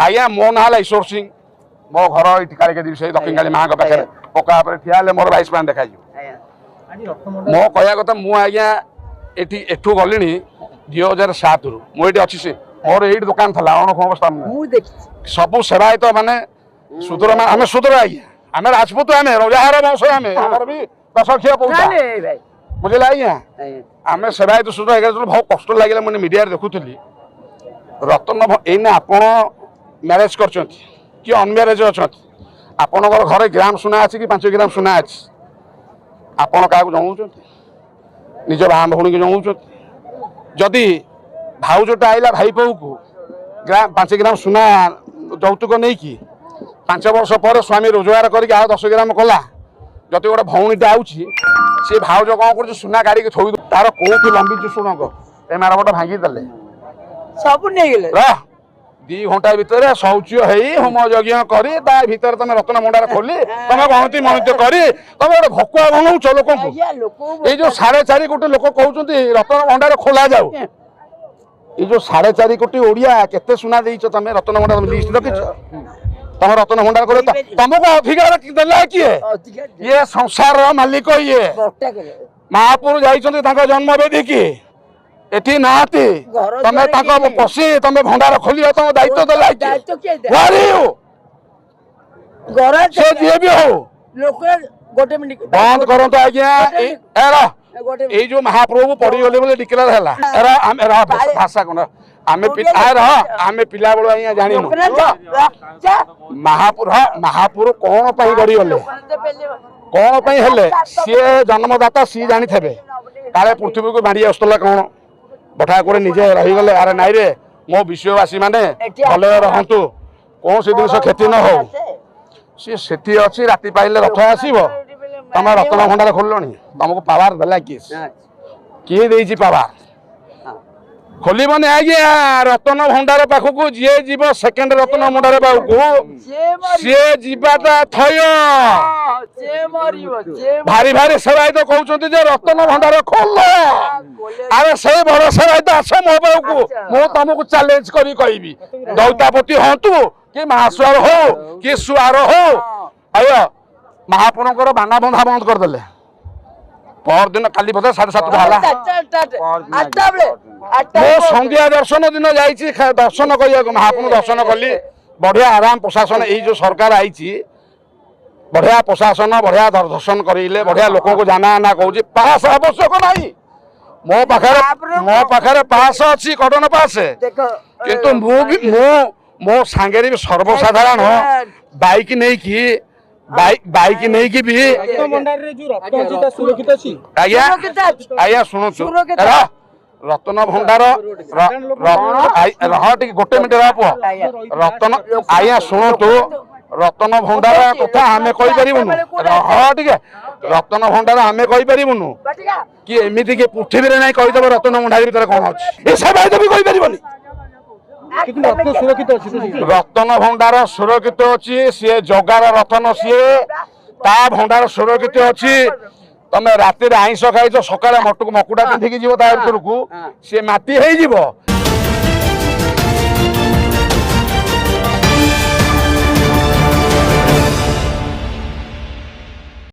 आज्ञा मो ना ईश्वर सिंह मो घर ये कालिकेदी से दक्षिण काली माँ पाखे पका ठिया मोर 22 पान देखा मो कहया कथा मुझे एठू गली 2007 रु मुझे अच्छी से मोर ये दुकान था अवस्था सब सेवायत माने सुदूर आम सुदूर आज्ञा आम राजपूत आम रजाहार वंश आम भी 10 क्षीय पौधा बुझे आज्ञा आम सेवायत सुदूर बहुत कष्ट लगे मुझे मीडिया देखुली रतन एने आपण मैरेज कर कि अनम्यारेज अच्छा आपणकर घरे ग्राम सुना अच्छी कि 5 ग्राम सुना अच्छी आपण क्या जनाऊँ निज भाँ भौणी की जनाऊँ जदि भाउजटा आइला भाई पौ को 5 ग्राम सुना यौतुक नहीं कि 5 वर्ष पर स्वामी रोजगार करके आ 10 ग्राम कला जदि गोटे भौणीटा आउची सी भाउज कौन कर सुना गाड़ी के थोड़ी तार कौन लंबी शुणक ए मारपट भांगी देले सब नहीं गेले 2 घंटा भितर शौच होम यज्ञ करी ता भितर तुम रत्न भंडार खोली तुम गणति मणित करी तुम गोटे भकुआ बनाऊच लोक ये जो 4.5 कोटी लोक कहते रत्न भंडार खोला जाऊ ये जो 4.5 कोटी ओडिया केते सुना देइछ तुम रत्न भंडार लिस्ट रखिछ तुम रत्न भंडार कर तुमको अधिकार देला किए ये संसार मालिक ये महापुर जाइछन्ते तांका जन्मवेदी की एठी नाती तमे ताको पसी तमे भंडार खोलियो तुम दायित्व देला से जे भी हो लोक गोटे मिनिट बंद करंतो आज्ञा एरा ए जो महाप्रभु पड़ी गले बोले डिक्लेयर हैला एरा हम एरा भाषा कोन आमे पिला बेलो आज्ञा जानिनु महापुर कोन पई गड़ी गले कोन पई हेले से जन्मदाता सी जानि थेबे काले पृथ्वी को बांडी आस्तला कोन बठा करे निजे रही गले अरे नाई रे मो विश्ववासी माने भले रहंतु कौन से जिन क्षति न हो सी सेठी अछि राति पाइले रथ आसीबो तम रत्न भंडार खोललनी तुमको पावर देला किए देइछि पावर खोलिबने आज्ञा रत्न भंडार पाखकु जे जीव सेकंड रत्न भंडार पाखकु से जीवाटा थय भारी भारी सेवाय तो कहउछन्ति जे रत्न भंडार खोल अरे से बड़ सेवाय तो आस मो पाखकु मो तुमको चैलेंज करी कहबी दौतापति हंतु कि महास्वार हो कि सुआर हो आयो महापुरकर बाना बंधा बंद कर देले पर दिन काली बजा 7:30 होला मो संध्या दर्शन दिन जाइछि दर्शन करिया महापुर दर्शन कली बढ़िया आराम प्रशासन यही जो सरकार आईछि बढ़िया प्रशासन बढ़िया दर्शन करेले बढ़िया लोक को जाना आना कहूँ पास आवश्यक नहीं मो पाखे पास अच्छी कटन पास किंतु मो सांगे भी सर्वसाधारण बाइक नहीं कि बाइक नहीं कि भी आज्ञा शुणु रत्न भंडार गोटे मिनट रत्न आज्ञा शुणु रत्न भंडार कथा आमे कहि परिबुनु रत्न भंडार आमे कहि परिबुनु कि एमिति के पृथ्वी रे नै कहि देबो रत्न भंडार भीतर कोन अछि ए सबाय तो भी कहि परिबनी रत्न भंडार सुरक्षित अच्छी सी जगार रतन सी ता भंडार सुरक्षित अच्छी तमे राति आईष खाई सकाଳେ मकुटा पिंधिकी जीव ता भीतर को सी माटी हो